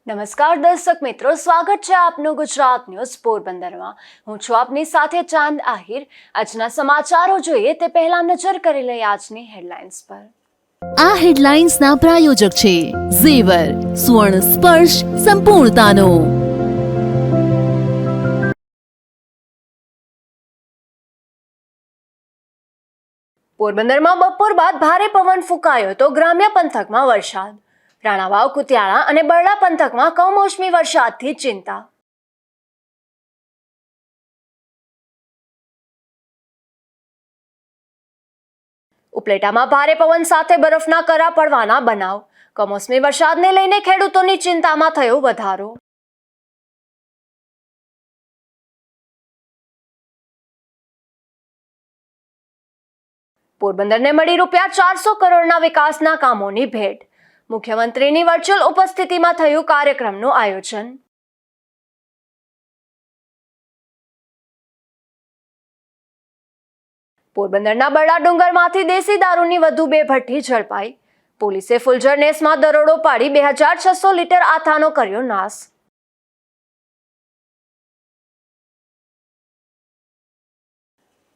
નમસ્કાર દર્શક મિત્રો, સ્વાગત છે આપનું ગુજરાત ન્યૂઝ પોરબંદરમાં। હું છું આપની સાથે ચાંદ આહિર। આજના સમાચારો જોઈએ તે પહેલા નજર કરી લઈએ આજની હેડલાઇન્સ પર। આ હેડલાઇન્સના પ્રાયોજક છે ઝેવર, સુવર્ણ સ્પર્શ સંપૂર્ણતાનો। પોરબંદરમાં બપોર બાદ ભારે પવન ફૂંકાયો તો ગ્રામ્ય પંથકમાં વરસાદ। રાણાવાવ, કુતિયાણા અને બરડા પંથકમાં કમોસમી વરસાદથી ચિંતા। ઉપલેટામાં ભારે પવન સાથે બરફના કરા પડવાના બનાવ। કમોસમી વરસાદને લઈને ખેડૂતોની ચિંતામાં થયો વધારો। પોરબંદરને મળી ₹400 કરોડના વિકાસના કામોની ભેટ। મુખ્યમંત્રીની વર્ચ્યુઅલ ઉપસ્થિતિમાં થયું કાર્યક્રમનું આયોજન। પોરબંદરના બરડા ડુંગરમાંથી દેશી દારૂની વધુ 2 ભઠ્ઠી ઝડપાઈ। પોલીસે ફુલઝર નેસમાં દરોડો પાડી 2600 લીટર આથાનો કર્યો નાશ।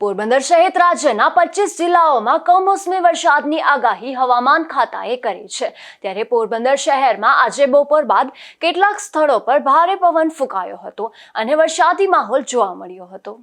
પોરબંદર સહિત રાજ્યના 25 જિલ્લાઓમાં કમોસમી વરસાદની આગાહી હવામાન ખાતાએ કરી છે। ત્યારે પોરબંદર શહેરમાં આજે બપોર બાદ કેટલાક સ્થળો પર ભારે પવન ફૂંકાયો હતો અને વરસાદી માહોલ જોવા મળ્યો હતો।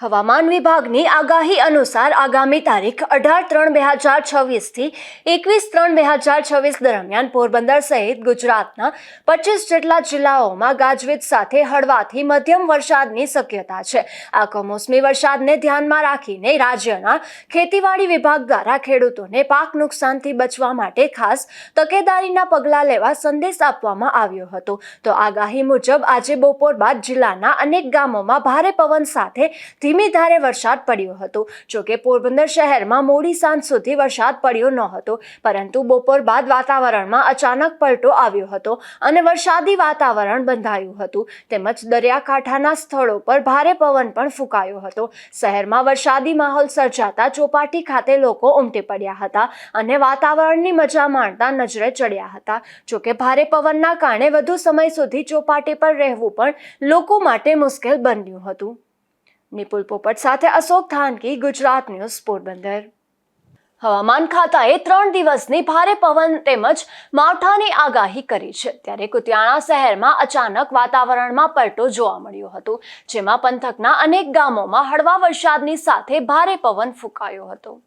હવામાન વિભાગની આગાહી અનુસાર આગામી તારીખ 18/3/2026 થી 21/3/2026 દરમિયાન પોરબંદર સહિત ગુજરાતના 25 જેટલા જિલ્લાઓમાં ગાજવીજ સાથે હળવાથી મધ્યમ વરસાદની શક્યતા છે। આ કમોસમી વરસાદને ધ્યાનમાં રાખીને રાજ્યના ખેતીવાડી વિભાગ દ્વારા ખેડૂતોને પાક નુકસાનથી બચવા માટે ખાસ તકેદારીના પગલાં લેવા સંદેશ આપવામાં આવ્યો હતો। તો આગાહી મુજબ આજે બપોર બાદ જિલ્લાના અનેક ગામોમાં ભારે પવન સાથે ધીમી ધારે વરસાદ પડ્યો હતો। જોકે પોરબંદર શહેરમાં મોડી સાંજ સુધી વરસાદ પડ્યો ન હતો, પરંતુ બપોર બાદ વાતાવરણમાં અચાનક પલટો આવ્યો હતો અને વરસાદી વાતાવરણ બંધાયું હતું। તેમજ દરિયાકાંઠાના સ્થળો પર ભારે પવન પણ ફૂંકાયો હતો। શહેરમાં વરસાદી માહોલ સર્જાતા ચોપાટી ખાતે લોકો ઉમટી પડ્યા હતા અને વાતાવરણની મજા માણતા નજરે ચડ્યા હતા। જોકે ભારે પવનના કારણે વધુ સમય સુધી ચોપાટી પર રહેવું પણ લોકો માટે મુશ્કેલ બન્યું હતું। નિપુલ પોપટ સાથે અશોક થાનકી, ગુજરાત ન્યૂઝ, પોરબંદર। હવામાન ખાતાએ 3 દિવસની ભારે પવન તેમજ માવઠાની આગાહી કરી છે। ત્યારે કુતિયાણા શહેરમાં અચાનક વાતાવરણમાં પલટો જોવા મળ્યો હતો, જેમાં પંથકના અનેક ગામોમાં હળવા વરસાદની સાથે ભારે પવન ફૂંકાયો હતો।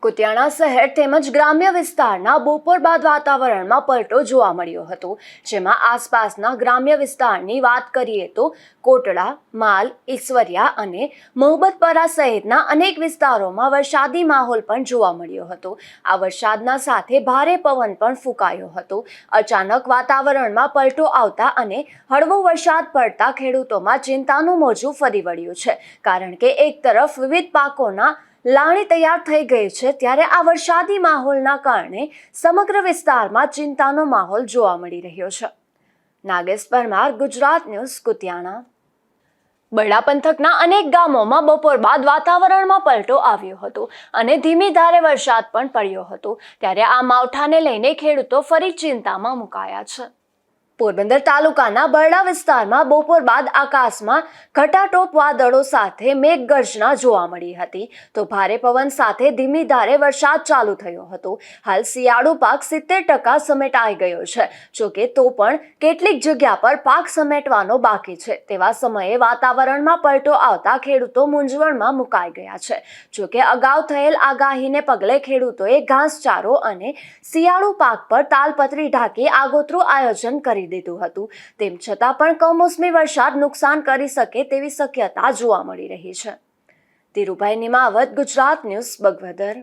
કુતિયાણા શહેર તેમજ ગ્રામ્ય વિસ્તારના બપોર બાદ વાતાવરણમાં પલટો જોવા મળ્યો હતો, જેમાં આસપાસના ગ્રામ્ય વિસ્તારની વાત કરીએ તો કોટડા, માલ, ઈશ્વરિયા અને મોહબ્બતપરા સહિતના અનેક વિસ્તારોમાં વરસાદી માહોલ પણ જોવા મળ્યો હતો। આ વરસાદના સાથે ભારે પવન પણ ફૂંકાયો હતો। અચાનક વાતાવરણમાં પલટો આવતા અને હળવો વરસાદ પડતા ખેડૂતોમાં ચિંતાનું મોજું ફરી વળ્યું છે, કારણ કે એક તરફ વિવિધ પાકોના લાણી તૈયાર થઈ ગઈ છે, ત્યારે આ વરસાદી માહોલના કારણે સમગ્ર વિસ્તારમાં ચિંતાનો માહોલ જોવા મળી રહ્યો છે। નાગેશ પરમાર, ગુજરાત ન્યૂઝ, કુતિયાણા। બરડા પંથકના અનેક ગામોમાં બપોર બાદ વાતાવરણમાં પલટો આવ્યો હતો અને ધીમી ધારે વરસાદ પણ પડ્યો હતો। ત્યારે આ માવઠાને લઈને ખેડૂતો ફરી ચિંતામાં મુકાયા છે। પોરબંદર તાલુકાના બરડા વિસ્તારમાં બપોર બાદ આકાશમાં ઘટાટોપ વાદળો સાથે મેઘગર્જના જોવા મળી હતી, તો ભારે પવન સાથે ધીમી ધારે વરસાદ ચાલુ થયો હતો। હાલ શિયાળુ પાક 70% સમેટાઈ ગયો છે। જોકે તો પણ કેટલીક જગ્યા પર પાક સમેટવાનો બાકી છે। તેવા સમયે વાતાવરણમાં પલટો આવતા ખેડૂતો મૂંઝવણમાં મુકાઈ ગયા છે। જોકે અગાઉ થયેલ આગાહીને પગલે ખેડૂતોએ ઘાસચારો અને શિયાળુ પાક પર તાલપત્રી ઢાંકી આગોતરું આયોજન કરી દીધું હતું। તેમ છતાં પણ કમોસમી વરસાદ નુકસાન કરી શકે તેવી શક્યતા જોવા મળી રહી છે। ધીરુભાઈ નિમાવત, ગુજરાત ન્યૂઝ, બગવદર।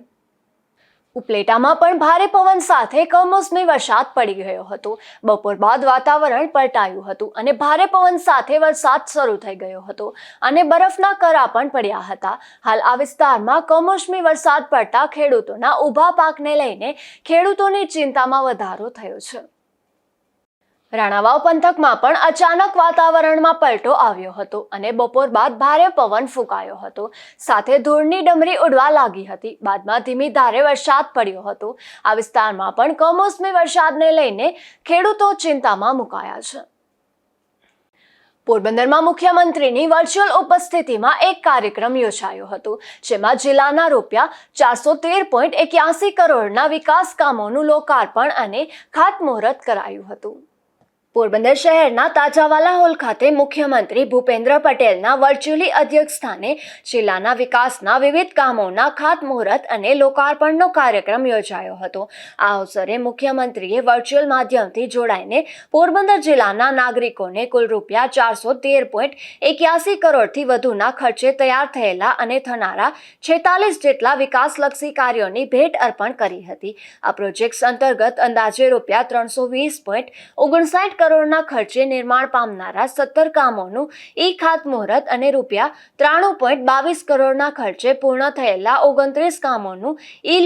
ઉપલેટામાં પણ ભારે પવન સાથે કમોસમી વરસાદ પડી ગયો હતો। બપોર બાદ વાતાવરણ પલટાયું હતું અને ભારે પવન સાથે વરસાદ શરૂ થઈ ગયો હતો અને બરફના કરા પણ પડ્યા હતા। હાલ આ વિસ્તારમાં કમોસમી વરસાદ પડતા ખેડૂતોના ઊભા પાકને લઈને ખેડૂતોની ચિંતામાં વધારો થયો છે। રાણાવાવ પંથકમાં પણ અચાનક વાતાવરણમાં પલટો આવ્યો હતો અને બપોર બાદ ભારે પવન ફૂંકાયો હતો. સાથે ધૂળની ડમરી ઉડવા લાગી હતી. બાદમાં ધીમી ધારે વરસાદ પડ્યો હતો. આ વિસ્તારમાં પણ કમોસમી વરસાદને લઈને ખેડૂતો ચિંતામાં મુકાયા છે. પોરબંદરમાં મુખ્યમંત્રીની વર્ચ્યુઅલ ઉપસ્થિતિમાં એક કાર્યક્રમ યોજાયો હતો, જેમાં જિલ્લાના ₹413.81 કરોડના વિકાસ કામોનું લોકાર્પણ અને ખાતમુહૂર્ત કરાયું હતું. પોરબંદર શહેરના તાજાવાલા હોલ ખાતે મુખ્યમંત્રી ભૂપેન્દ્ર પટેલના વર્ચ્યુઅલી અધ્યક્ષસ્થાને જિલ્લાના વિકાસના વિવિધ કામોના ખાતમુહૂર્ત અને લોકાર્પણનો કાર્યક્રમ યોજાયો હતો. આ અવસરે મુખ્યમંત્રીએ વર્ચ્યુઅલ માધ્યમથી જોડાઈને પોરબંદર જિલ્લાના નાગરિકોને કુલ ₹413.81 કરોડથી વધુના ખર્ચે તૈયાર થયેલા અને થનારા 46 જેટલા વિકાસલક્ષી કાર્યોની ભેટ અર્પણ કરી હતી. આ પ્રોજેક્ટ્સ અંતર્ગત અંદાજે ₹20.59 કરોડના ખર્ચે નિર્માણ પામનારા 17 કામોનું ખાતમુહૂર્ત અને ₹93.22 કરોડના ખર્ચે પૂર્ણ થયેલા 29 કામોનું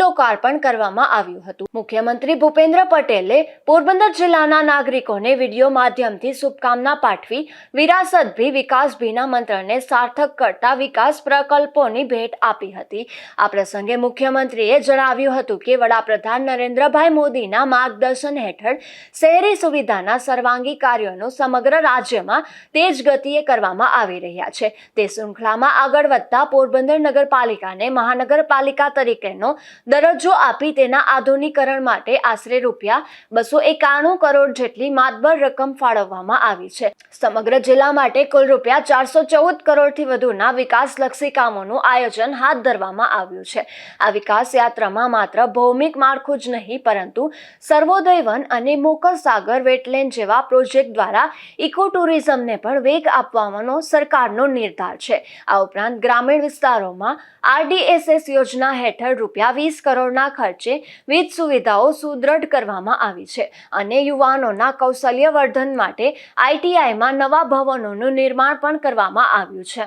લોકાર્પણ કરવામાં આવ્યું હતું. મુખ્યમંત્રી ભૂપેન્દ્ર પટેલે પોરબંદર જિલ્લાના નાગરિકોને વિડીયો માધ્યમથી શુભકામના પાઠવી વિરાસત ભી વિકાસ ભીના મંત્રને સાર્થક કરતા વિકાસ પ્રકલ્પોની ભેટ આપી હતી. આ પ્રસંગે મુખ્યમંત્રીએ જણાવ્યું હતું કે વડાપ્રધાન નરેન્દ્રભાઈ મોદીના માર્ગદર્શન હેઠળ શહેરી સુવિધાના સર્વાંગી કાર્યોનું સમગ્ર રાજ્યમાં તેજ ગતિએ કરવામાં આવી રહ્યા છે. તે શૃંખલામાં આગળ વધતા પોરબંદર નગરપાલિકાને મહાનગરપાલિકા તરીકેનો દરજ્જો આપી તેના આધુનિકરણ માટે આશરે ₹291 કરોડ જેટલી માતબર રકમ ફાળવવામાં આવી છે. સમગ્ર જિલ્લા માટે કુલ ₹414 કરોડથી વધુના વિકાસલક્ષી કામોનું આયોજન હાથ ધરવામાં આવ્યું છે. આ વિકાસ યાત્રામાં માત્ર ભૌમિક માળખું જ નહીં, પરંતુ સર્વોદય વન અને મોકર સાગર વેટલેન્ડ જેવા પ્રોજેક્ટ દ્વારા ઇકો ટુરિઝમને પણ વેગ આપવાનો સરકારનો નિર્ધાર છે. આ ઉપરાંત ગ્રામીણ વિસ્તારોમાં RDSS યોજના હેઠળ ₹20 કરોડના ખર્ચે વિવિધ સુવિધાઓ સુદ્રઢ કરવામાં આવી છે અને યુવાનોના કૌશલ્યવર્ધન માટે ITIમાં નવા ભવનોનું નિર્માણ પણ કરવામાં આવ્યું છે.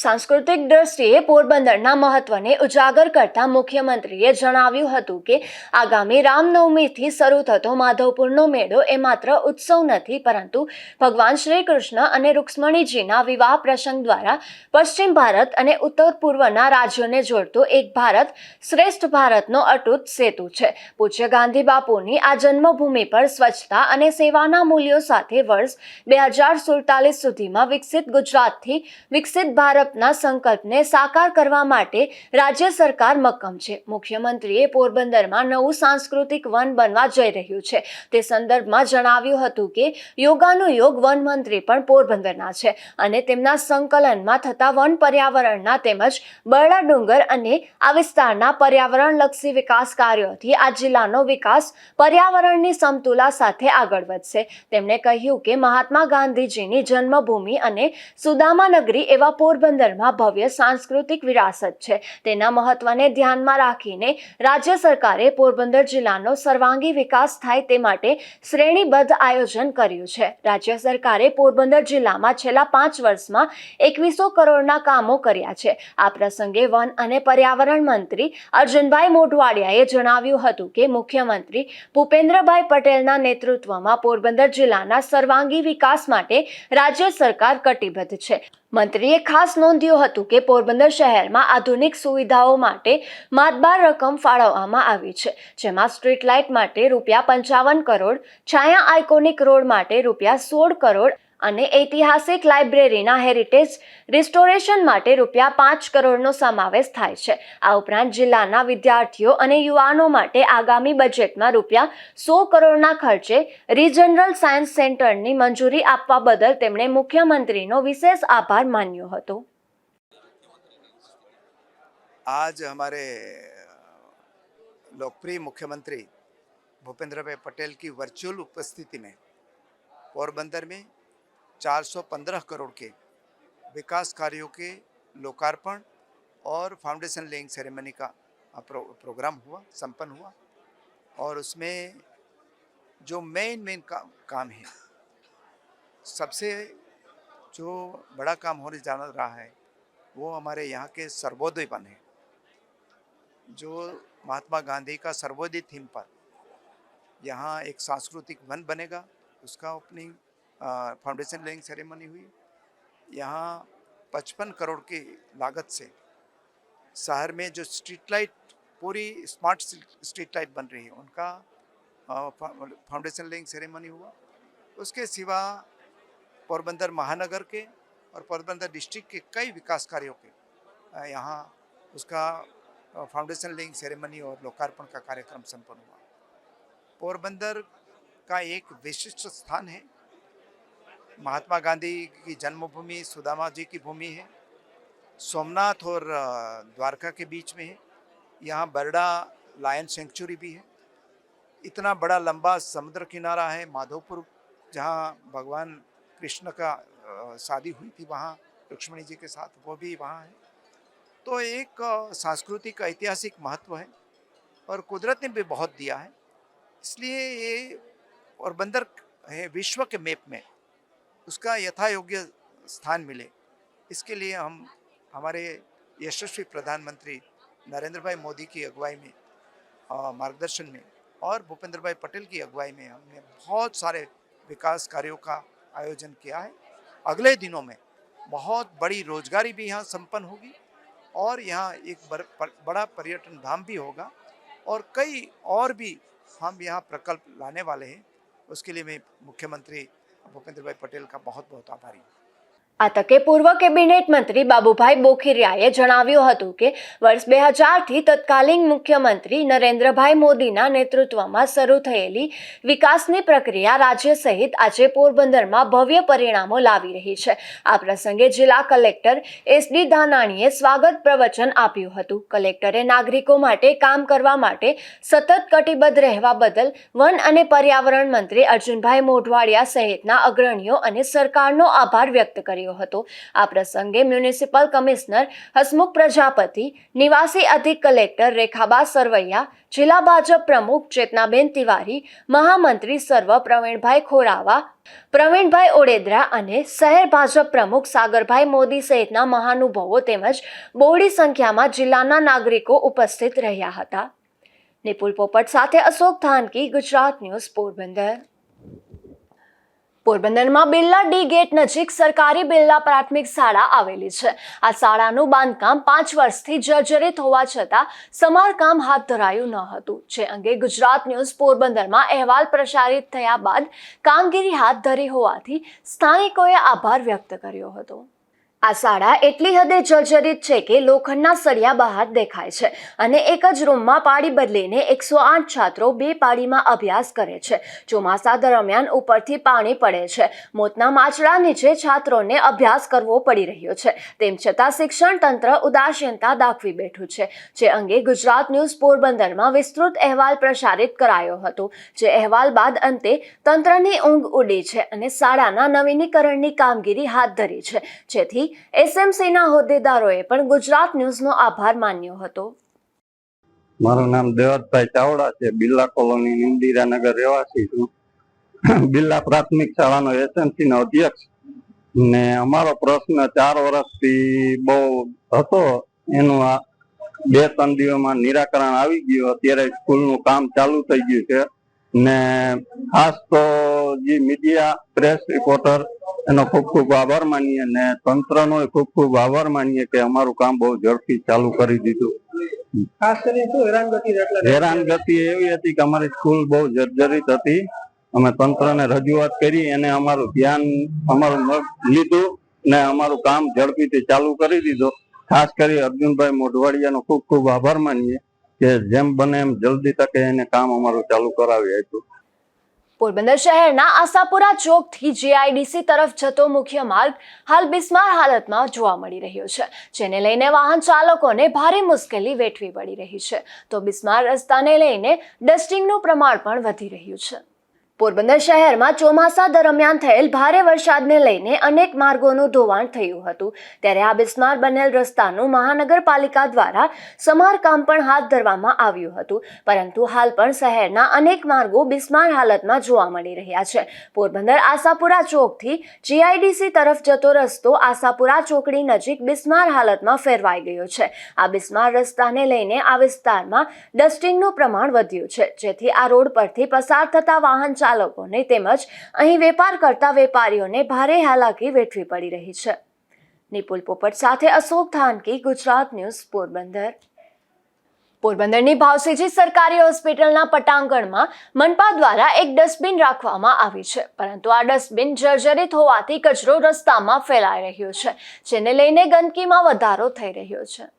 સાંસ્કૃતિક દ્રષ્ટિએ પોરબંદરના મહત્વને ઉજાગર કરતા મુખ્યમંત્રીએ જણાવ્યું હતું કે આગામી રામનવમીથી શરૂ થતો માધવપુરનો મેળો એ માત્ર ઉત્સવ નથી, પરંતુ ભગવાન શ્રી કૃષ્ણ અને રૂક્ષ્મણીજીના વિવાહ પ્રસંગ દ્વારા પશ્ચિમ ભારત અને ઉત્તર પૂર્વના રાજ્યોને જોડતો એક ભારત શ્રેષ્ઠ ભારતનો અતૂટ સેતુ છે. પૂજ્ય ગાંધી બાપુની આ જન્મભૂમિ પર સ્વચ્છતા અને સેવાના મૂલ્યો સાથે વર્ષ 2047 સુધીમાં વિકસિત ગુજરાતથી વિકસિત ભારત ના સંકલ્પને સાકાર કરવા માટે રાજ્ય સરકાર મક્કમ છે. મુખ્યમંત્રીએ પોરબંદરમાં નવું સાંસ્કૃતિક વન બનવા જઈ રહ્યું છે તે સંદર્ભમાં જણાવ્યું હતું કે યોગાનું યોગ વન મંત્રી પણ પોરબંદરના છે અને તેમના સંકલનમાં થતા વન પર્યાવરણના તેમજ બરડા ડુંગર અને આ વિસ્તારના પર્યાવરણલક્ષી વિકાસ કાર્યોથી આ જિલ્લાનો વિકાસ પર્યાવરણની સમતુલા સાથે આગળ વધશે. તેમણે કહ્યું કે મહાત્મા ગાંધીજીની જન્મભૂમિ અને સુદામાનગરી એવા પોરબંદરમાં ભવ્ય સાંસ્કૃતિક વિરાસત છે. તેના મહત્વને ધ્યાનમાં રાખીને રાજ્ય સરકારે પોરબંદર જિલ્લાનો સર્વાંગી વિકાસ થાય તે માટે શ્રેણીબદ્ધ આયોજન કર્યું છે. રાજ્ય સરકારે પોરબંદર જિલ્લામાં છેલ્લા 5 વર્ષમાં 2100 કરોડના કામો કર્યા છે. આ પ્રસંગે વન અને પર્યાવરણ મંત્રી અર્જુનભાઈ મોઢવાડિયાએ જણાવ્યું હતું કે મુખ્યમંત્રી ભૂપેન્દ્રભાઈ પટેલના નેતૃત્વમાં પોરબંદર જિલ્લાના સર્વાંગી વિકાસ માટે રાજ્ય સરકાર કટિબદ્ધ છે. મંત્રીએ ખાસ નોંધ્યું હતું કે પોરબંદર શહેરમાં આધુનિક સુવિધાઓ માટે માતબાર રકમ ફાળવવામાં આવી છે, જેમાં સ્ટ્રીટ લાઇટ માટે ₹55 કરોડ, છાયા આઇકોનિક રોડ માટે ₹16 કરોડ અને ઐતિહાસિક લાઇબ્રેરીના હેરિટેજ રિસ્ટોરેશન માટે ₹5 કરોડનો સમાવેશ થાય છે. આ ઉપરાંત જિલ્લાના વિદ્યાર્થીઓ અને યુવાનો માટે આગામી બજેટમાં ₹100 કરોડના ખર્ચે રિજનરલ સાયન્સ સેન્ટરની મંજૂરી આપવા બદલ તેમણે મુખ્યમંત્રીનો વિશેષ આભાર માન્યો હતો. आज हमारे लोकप्रिय मुख्यमंत्री भूपेंद्र भाई पटेल की वर्चुअल उपस्थिति में पोरबंदर में 415 करोड़ के विकास कार्यों के लोकार्पण और फाउंडेशन लेइंग सेरेमनी का प्रोग्राम संपन्न हुआ और उसमें जो मेन काम है, सबसे जो बड़ा काम होने जा रहा है वो हमारे यहाँ के सर्वोदय वन है. जो महात्मा गांधी का सर्वोदय थीम पर यहाँ एक सांस्कृतिक वन बनेगा, उसका ओपनिंग फाउंडेशन लेइंग सेरेमनी हुई। यहाँ 55 करोड़ की लागत से शहर में जो स्ट्रीट लाइट, पूरी स्मार्ट स्ट्रीट लाइट बन रही है, उनका फाउंडेशन लेइंग सेरेमनी हुआ। उसके सिवा पोरबंदर महानगर के और पोरबंदर डिस्ट्रिक्ट के कई विकास कार्यों के यहाँ उसका फाउंडेशन लेइंग सेरेमनी और लोकार्पण का कार्यक्रम संपन्न हुआ। पोरबंदर का एक विशिष्ट स्थान है, महात्मा गांधी की जन्मभूमि, सुदामा जी की भूमि है, सोमनाथ और द्वारका के बीच में है। यहाँ बरडा लायन सेंचुरी भी है। इतना बड़ा लंबा समुद्र किनारा है। माधोपुर, जहाँ भगवान कृष्ण का शादी हुई थी, वहाँ रुक्ष्मणी जी के साथ, वो भी वहाँ है। तो एक सांस्कृतिक ऐतिहासिक महत्व है और कुदरत ने भी बहुत दिया है, इसलिए ये पोरबंदर है विश्व के मैप में उसका यथा योग्य स्थान मिले, इसके लिए हम हमारे यशस्वी प्रधानमंत्री नरेंद्र भाई मोदी की अगुवाई में, मार्गदर्शन में और भूपेंद्र भाई पटेल की अगुवाई में हमने बहुत सारे विकास कार्यों का आयोजन किया है। अगले दिनों में बहुत बड़ी रोजगारी भी यहाँ संपन्न होगी और यहाँ एक बड़ा पर्यटन धाम भी होगा और कई और भी हम यहाँ प्रकल्प लाने वाले हैं। उसके लिए मैं मुख्यमंत्री भूपेंद्र भाई पटेल का बहुत बहुत आभारी हूँ। આ તકે પૂર્વ કેબિનેટ મંત્રી બાબુભાઈ બોખીરિયાએ જણાવ્યું હતું કે વર્ષ 2000થી તત્કાલીન મુખ્યમંત્રી નરેન્દ્રભાઈ મોદીના નેતૃત્વમાં શરૂ થયેલી વિકાસની પ્રક્રિયા રાજ્ય સહિત આજે પોરબંદરમાં ભવ્ય પરિણામો લાવી રહી છે। આ પ્રસંગે જિલ્લા કલેક્ટર એસડી ધાનાણીએ સ્વાગત પ્રવચન આપ્યું હતું। કલેક્ટરે નાગરિકો માટે કામ કરવા માટે સતત કટિબદ્ધ રહેવા બદલ વન અને પર્યાવરણ મંત્રી અર્જુનભાઈ મોઢવાડિયા સહિતના અગ્રણીઓ અને સરકારનો આભાર વ્યક્ત કર્યો હતો। આ પ્રસંગે મ્યુનિસિપલ કમિશનર હસમુખ પ્રજાપતિ, નિવાસી અધિક કલેક્ટર રેખાબા સરવૈયા, જિલ્લા ભાજપ પ્રમુખ ચેતનાબેન તિવારી, મહામંત્રી સર્વ પ્રવીણભાઈ ખોરાવા, પ્રવીણભાઈ ઓડેદરા અને શહેર ભાજપ પ્રમુખ સાગરભાઈ મોદી સહિતના મહાનુભાવો તેમજ બહોળી સંખ્યામાં જિલ્લાના નાગરિકો ઉપસ્થિત રહ્યા હતા। નિપુલ પોપટ સાથે અશોક ધાનકી, ગુજરાત ન્યૂઝ, પોરબંદર। પોરબંદરમાં બિરલા ડી ગેટ નજીક સરકારી બિરલા પ્રાથમિક શાળા આવેલી છે। આ શાળાનું બાંધકામ 5 વર્ષથી જર્જરિત હોવા છતાં સમારકામ હાથ ધરાયું ન હતું, જે અંગે ગુજરાત ન્યૂઝ પોરબંદરમાં અહેવાલ પ્રસારિત થયા બાદ કામગીરી હાથ ધરી હોવાથી સ્થાનિકોએ આભાર વ્યક્ત કર્યો હતો। આ શાળા એટલી હદે જર્જરિત છે કે લોખંડના સળિયા બહાર દેખાય છે અને એક જ રૂમમાં પાળી બદલીને 108 છાત્રો 2 પાળીમાં અભ્યાસ કરે છે। ચોમાસા દરમિયાન ઉપરથી પાણી પડે છે। મોતના માછડા નીચે છાત્રોને અભ્યાસ કરવો પડી રહ્યો છે। તેમ છતાં શિક્ષણ તંત્ર ઉદાસીનતા દાખવી બેઠું છે, જે અંગે ગુજરાત ન્યૂઝ પોરબંદરમાં વિસ્તૃત અહેવાલ પ્રસારિત કરાયો હતો, જે અહેવાલ બાદ અંતે તંત્રની ઊંઘ ઉડી છે અને શાળાના નવીનીકરણની કામગીરી હાથ ધરી છે, જેથી એસએમસીના હોદ્દેદારોએ પણ ગુજરાત ન્યૂઝનો આભાર માન્યો હતો। મારું નામ દેવતભાઈ ચાવડા છે, બિરલા કોલોની ઇન્દિરાનગર રહેવાસી છું। બિરલા પ્રાથમિક શાળાનો એસએમસી નો અધ્યક્ષ ને અમારો પ્રશ્ન 4 વર્ષથી બહુ હતો, એનું આ 2-3 દિવસમાં નિરાકરણ આવી ગયું। અત્યારે સ્કૂલનું કામ ચાલુ થઈ ગયું છે ને ખાસ તો જે મીડિયા પ્રેસ રિપોર્ટર એનો ખૂબ ખૂબ આભાર માનીએ ને તંત્રનો ખૂબ ખૂબ આભાર માનીએ કે અમારું કામ બહુ ઝડપી ચાલુ કરી દીધું। ખાસ કરીને શું હેરાનગતિ એવી હતી કે અમારી સ્કૂલ બહુ જર્જરિત હતી। અમે તંત્રને રજૂઆત કરી અને અમારું ધ્યાન લીધું ને અમારું કામ ઝડપીથી ચાલુ કરી દીધું। ખાસ કરી અર્જુનભાઈ મોઢવાડિયાનો ખૂબ ખૂબ આભાર માનીએ કે જેમ બને એમ જલ્દી તકે એને કામ અમારું ચાલુ કરાવી આપ્યું। પોરબંદર શહેરના આશાપુરા ચોકથી જીઆઈડીસી તરફ જતો મુખ્ય માર્ગ હાલ બિસ્માર હાલતમાં જોવા મળી રહ્યો છે, જેને લઈને વાહન ચાલકોને ભારે મુશ્કેલી વેઠવી પડી રહી છે। તો બિસ્માર રસ્તાને લઈને ડસ્ટિંગનું પ્રમાણ પણ વધી રહ્યું છે। પોરબંદર શહેરમાં ચોમાસા દરમિયાન થયેલ ભારે વરસાદને લઈને અનેક માર્ગોનું ધોવાણ થયું હતું, ત્યારે આ બિસ્માર બનેલ રસ્તાનું મહાનગરપાલિકા દ્વારા સમારકામ પણ હાથ ધરવામાં આવ્યું હતું, પરંતુ હાલ પણ શહેરના અનેક માર્ગો બિસ્માર હાલતમાં જોવા મળી રહ્યા છે। પોરબંદર આશાપુરા ચોકથી જીઆઈડીસી તરફ જતો રસ્તો આશાપુરા ચોકડી નજીક બિસ્માર હાલતમાં ફેરવાઈ ગયો છે। આ બિસ્માર રસ્તાને લઈને આ વિસ્તારમાં ડસ્ટિંગનું પ્રમાણ વધ્યું છે, જેથી આ રોડ પરથી પસાર થતા વાહન ચાલકોને તેમજ અહીં વેપાર કરતા વેપારીઓને ભારે હાલાકી વેઠવી પડી રહી છે. નિપુલ પોપટ સાથે અશોક થાનકી, ગુજરાત ન્યૂઝ, પોરબંદર. પોરબંદરની ભાવસીજી સરકારી હોસ્પિટલના પટાંગણમાં મનપા દ્વારા એક ડસ્ટબિન રાખવામાં આવી છે, પરંતુ આ ડસ્ટબિન જર્જરિત હોવાથી કચરો રસ્તામાં ફેલાઈ રહ્યો છે, જેને લઈને ગંદકીમાં વધારો થઈ રહ્યો છે.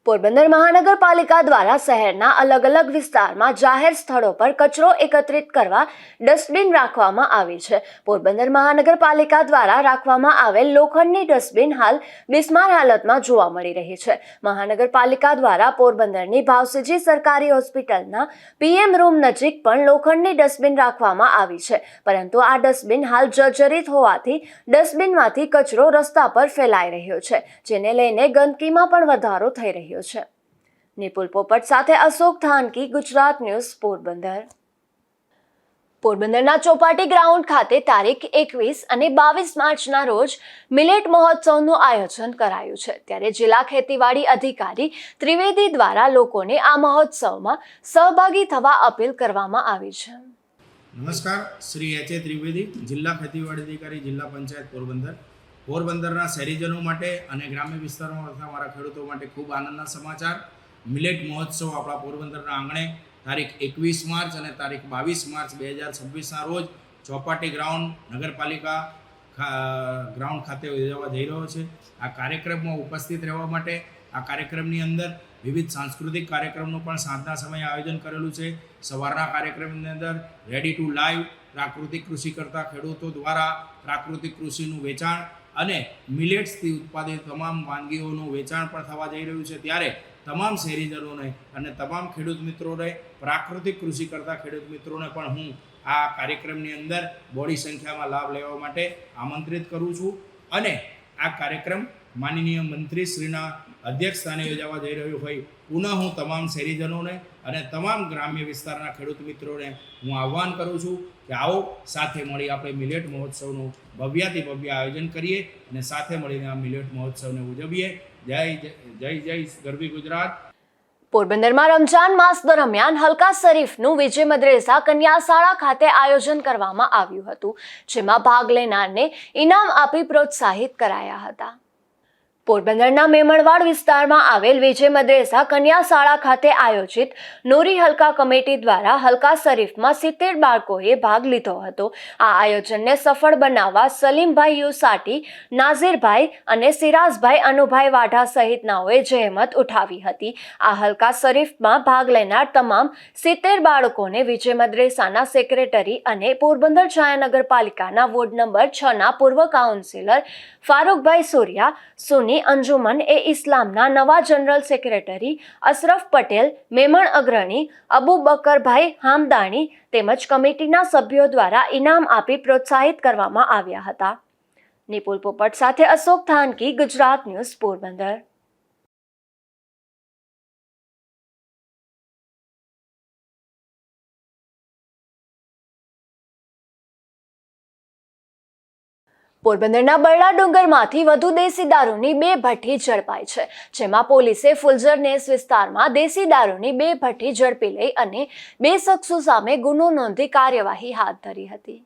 પોરબંદર મહાનગરપાલિકા દ્વારા શહેરના અલગ અલગ વિસ્તારમાં જાહેર સ્થળો પર કચરો એકત્રિત કરવા ડસ્ટબિન રાખવામાં આવી છે. પોરબંદર મહાનગરપાલિકા દ્વારા રાખવામાં આવેલ લોખંડની ડસ્ટબિન હાલ બિસ્માર હાલતમાં જોવા મળી રહી છે. મહાનગરપાલિકા દ્વારા પોરબંદરની ભાવસીજી સરકારી હોસ્પિટલના PM રૂમ નજીક પણ લોખંડની ડસ્ટબિન રાખવામાં આવી છે, પરંતુ આ ડસ્ટબિન હાલ જર્જરિત હોવાથી ડસ્ટબિનમાંથી કચરો રસ્તા પર ફેલાઈ રહ્યો છે, જેને લઈને ગંદકીમાં પણ વધારો થઈ રહ્યો છે. નિપુલ પોપટ સાથે અશોક થાનકી, ગુજરાત ન્યૂઝ, પોરબંદર. પોરબંદરના ચોપાટી ગ્રાઉન્ડ ખાતે તારીખ 21 અને 22 માર્ચના રોજ મિલેટ મહોત્સવનું આયોજન કરાયું છે. ત્યારે જિલ્લા ખેતીવાડી અધિકારી ત્રિવેદી દ્વારા લોકોને આ મહોત્સવમાં સહભાગી થવા અપીલ કરવામાં આવી છે. નમસ્કાર, શ્રી H.A. ત્રિવેદી, જિલ્લા ખેતીવાડી અધિકારી, જિલ્લા પંચાયત પોરબંદર. પોરબંદરના શહેરીજનો માટે અને ગ્રામ્ય વિસ્તારોમાં રહેતા અમારા ખેડૂતો માટે ખૂબ આનંદના સમાચાર. મિલેટ મહોત્સવ આપણા પોરબંદરના આંગણે તારીખ 21 માર્ચ અને તારીખ 22 માર્ચ 2026ના રોજ ચોપાટી ગ્રાઉન્ડ નગરપાલિકા ગ્રાઉન્ડ ખાતે યોજવા જઈ રહ્યો છે. આ કાર્યક્રમમાં ઉપસ્થિત રહેવા માટે આ કાર્યક્રમની અંદર વિવિધ સાંસ્કૃતિક કાર્યક્રમનું પણ સાંજના સમયે આયોજન કરેલું છે. સવારના કાર્યક્રમની અંદર રેડી ટુ લાઈવ પ્રાકૃતિક કૃષિ કરતા ખેડૂતો દ્વારા પ્રાકૃતિક કૃષિનું વેચાણ અને મિલેટ્સથી ઉત્પાદિત તમામ વાનગીઓનું વેચાણ પણ થવા જઈ રહ્યું છે. ત્યારે તમામ શહેરીજનોને અને તમામ ખેડૂત મિત્રોને, પ્રાકૃતિક કૃષિ કરતા ખેડૂત મિત્રોને પણ હું આ કાર્યક્રમની અંદર બોડી સંખ્યામાં લાભ લેવા માટે આમંત્રિત કરું છું. અને આ કાર્યક્રમ માનનીય મંત્રીશ્રીના અધ્યક્ષસ્થાને યોજાવા જઈ રહ્યો હોય પુનઃ હું તમામ શહેરીજનોને અને તમામ ગ્રામ્ય વિસ્તારના ખેડૂત મિત્રોને હું આહ્વાન કરું છું કે આવો સાથે મળી આપણે મિલેટ મહોત્સવનું ભવ્યાથી ભવ્ય આયોજન કરીએ અને સાથે મળીને આ મિલેટ મહોત્સવને ઉજવીએ. જય જય જય ગરવી ગુજરાત. પોરબંદરમાં રમજાન માસ દરમિયાન હલકા શરીફનું વિજય મદ્રેસા કન્યા શાળા ખાતે આયોજન કરવામાં આવ્યું હતું, જેમાં ભાગ લેનારને ઇનામ આપી પ્રોત્સાહિત કરાયા હતા. પોરબંદરના મેમણવાડ વિસ્તારમાં આવેલ વિજય મદ્રેસા કન્યા શાળા ખાતે આયોજિત નૂરી હલકા કમિટી દ્વારા હલકા શરીફમાં 70 બાળકોએ ભાગ લીધો હતો. આ આયોજનને સફળ બનાવવા સલીમભાઈ યુસાટી, નાઝીરભાઈ અને સિરાજભાઈ અનુભાઈ વાઢા સહિતનાઓએ જહેમત ઉઠાવી હતી. આ હલકા શરીફમાં ભાગ લેનાર તમામ 70 બાળકોને વિજય મદ્રેસાના સેક્રેટરી અને પોરબંદર છાયા નગરપાલિકાના વોર્ડ નંબર 6ના પૂર્વ કાઉન્સિલર ફારૂકભાઈ સુરિયા, સુની અંજુમન એ ઇસ્લામના નવા જનરલ સેક્રેટરી અશરફ પટેલ, મેમણ અગ્રણી અબુબકરભાઈ હામદાણી તેમજ કમિટીના સભ્યો દ્વારા ઇનામ આપી પ્રોત્સાહિત કરવામાં આવ્યા હતા. નિપુલ પોપટ સાથે અશોક થાનકી, ગુજરાત ન્યૂઝ, પોરબંદર. પોરબંદરના બરડા ડુંગરમાંથી વધુ દેશી દારૂની 2 ભઠ્ઠી ઝડપાઈ છે, જેમાં પોલીસે ફુલઝર નેસ વિસ્તારમાં દેશી દારૂની 2 ભઠ્ઠી ઝડપી લઈ અને 2 શખ્સો સામે ગુનો નોંધી કાર્યવાહી હાથ ધરી હતી.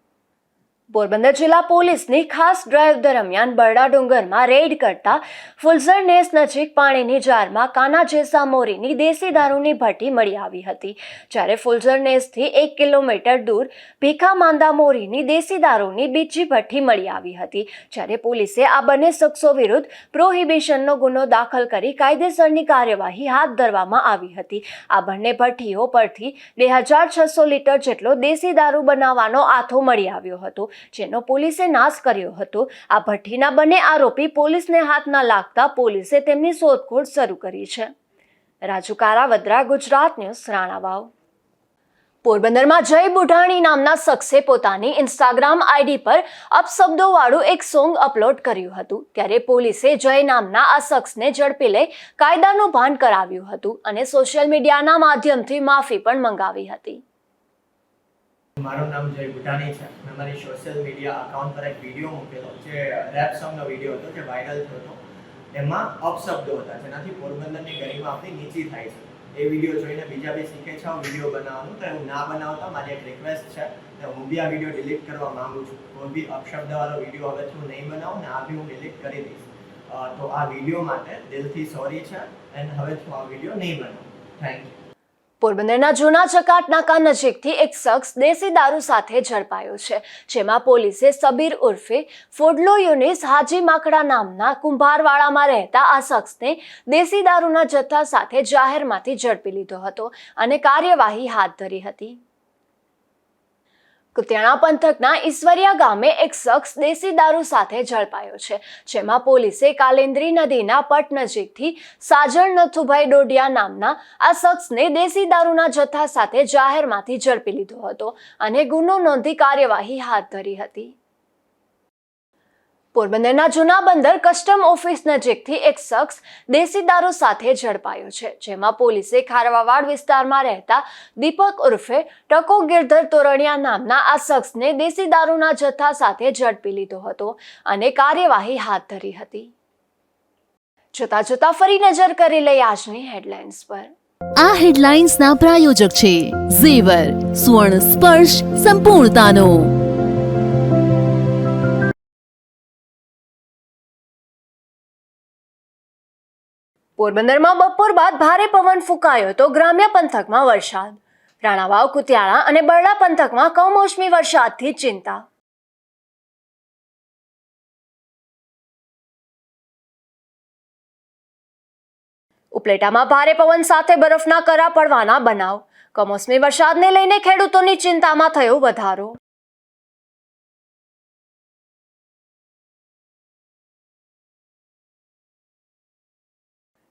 પોરબંદર જિલ્લા પોલીસની ખાસ ડ્રાઈવ દરમિયાન બરડા ડુંગરમાં રેડ કરતા ફુલઝર નેસ નજીક પાણીની જારમાં કાના જેસા મોરીની દેશી દારૂની ભઠ્ઠી મળી આવી હતી, જ્યારે ફુલઝર નેસથી 1 કિલોમીટર દૂર ભીખા માંદા મોરીની દેશી દારૂની બીજી ભઠ્ઠી મળી આવી હતી. જ્યારે પોલીસે આ બંને શખ્સો વિરુદ્ધ પ્રોહિબિશનનો ગુનો દાખલ કરી કાયદેસરની કાર્યવાહી હાથ ધરવામાં આવી હતી. આ બંને ભઠ્ઠીઓ પરથી 2600 લીટર જેટલો દેશી દારૂ બનાવવાનો આથો મળી આવ્યો હતો, જેનો પોલીસે નાશ કર્યો હતો. આ ભઠ્ઠીના બંને આરોપી પોલીસને હાથ ન લાગતા પોલીસે તેમની શોધખોળ શરૂ કરી છે. રાજુ કારાવદ્રા, ગુજરાત ન્યૂઝ, રાણાવાવ. પોરબંદરમાં જય બુઢાણી નામના શખ્સે પોતાની ઇન્સ્ટાગ્રામ આઈડી પર અપશબ્દોવાળું એક સોંગ અપલોડ કર્યું હતું. ત્યારે પોલીસે જય નામના આ શખ્સને ઝડપી લઈ કાયદાનું ભાન કરાવ્યું હતું અને સોશિયલ મીડિયાના માધ્યમથી માફી પણ મંગાવી હતી. મારું નામ જય બુટાણી છે. મેં મારી સોશિયલ મીડિયા અકાઉન્ટ પર એક વિડીયો મૂકેલો જે રેપ સોંગનો વિડીયો હતો જે વાયરલ થયો હતો. એમાં અપશબ્દો હતા જેનાથી પોરબંદરની ગરિમા આપણી નીચી થાય છે. એ વિડીયો જોઈને બીજા બી શીખે છે વિડીયો બનાવવાનું, તો એવું ના બનાવતા મારી એક રિક્વેસ્ટ છે કે હું બી આ વિડીયો ડિલીટ કરવા માંગુ છું. કોઈ બી અપશબ્દવાળો વિડીયો હવેથી હું નહીં બનાવું ને આ બી હું ડિલીટ કરી દઈશ. તો આ વિડીયો માટે દિલથી સોરી છે એન્ડ હવેથી હું આ વિડીયો નહીં બનાવું. Thank you. પોરબંદરના જૂના ચકાટનાકા નજીકથી એક શખ્સ દેશી દારૂ સાથે ઝડપાયો છે, જેમાં પોલીસે સબીર ઉર્ફે ફોડલો યુનિસ હાજી માકડા નામના કુંભારવાડામાં રહેતા આ શખ્સને દેશી દારૂના જથ્થા સાથે જાહેરમાંથી ઝડપી લીધો હતો અને કાર્યવાહી હાથ ધરી હતી. કુતિયાણા પંથકના ઈશ્વરિયા ગામે એક શખ્સ દેશી દારૂ સાથે ઝડપાયો છે, જેમાં પોલીસે કાલેન્દ્રી નદીના પટ નજીકથી સાજણ નથુભાઈ ડોડિયા નામના આ શખ્સને દેશી દારૂના જથ્થા સાથે જાહેરમાંથી ઝડપી લીધો હતો અને ગુનો નોંધી કાર્યવાહી હાથ ધરી હતી. પોરબંદરના જૂના બંદર કસ્ટમ ઓફિસ નજીકથી એક શખ્સ દેશી દારૂ સાથે ઝડપાયો છે, જેમાં પોલીસે ખારવાવાડ વિસ્તારમાં રહેતા દીપક ઉર્ફે ટકો ગિરધર તોરણિયા નામના આ શખ્સને દેશી દારૂના જથ્થા સાથે ઝડપી લીધો હતો અને કાર્યવાહી હાથ ધરી હતી. જોતા જોતા ફરી નજર કરી લઈએ આજની હેડલાઇન્સ પર. આ હેડલાઇન્સના પ્રાયોજક છે ઝેવર, સુવર્ણ સ્પર્શ સંપૂર્ણતાનો. પોરબંદરમાં બપોર બાદ ભારે પવન ફૂંકાયો તો ગ્રામ્ય પંથકમાં વરસાદ. રાણાવાવ, કુતિયાણા અને બરડા પંથકમાં કમોસમી વરસાદથી ચિંતા. ઉપલેટામાં ભારે પવન સાથે બરફના કરા પડવાના બનાવ. કમોસમી વરસાદને લઈને ખેડૂતોની ચિંતામાં થયો વધારો.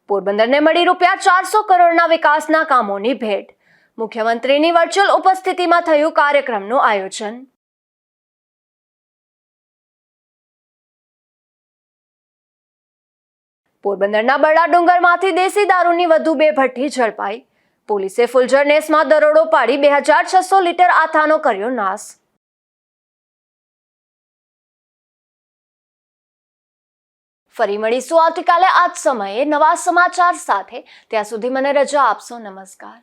પોરબંદરને મળી ₹400 કરોડના વિકાસના કામોની ભેટ. મુખ્યમંત્રીની વર્ચ્યુઅલ ઉપસ્થિતિમાં થયું કાર્યક્રમનું આયોજન. પોરબંદરના બરડા ડુંગરમાંથી દેશી દારૂની વધુ 2 ભઠ્ઠી ઝડપાઈ. પોલીસે ફુલઝર નેસમાં દરોડો પાડી 2600 લીટર આથાનો કર્યો નાશ. ફરી મળીશું આવતીકાલે આ જ સમયે નવા સમાચાર સાથે. ત્યાં સુધી મને રજા આપશો. નમસ્કાર.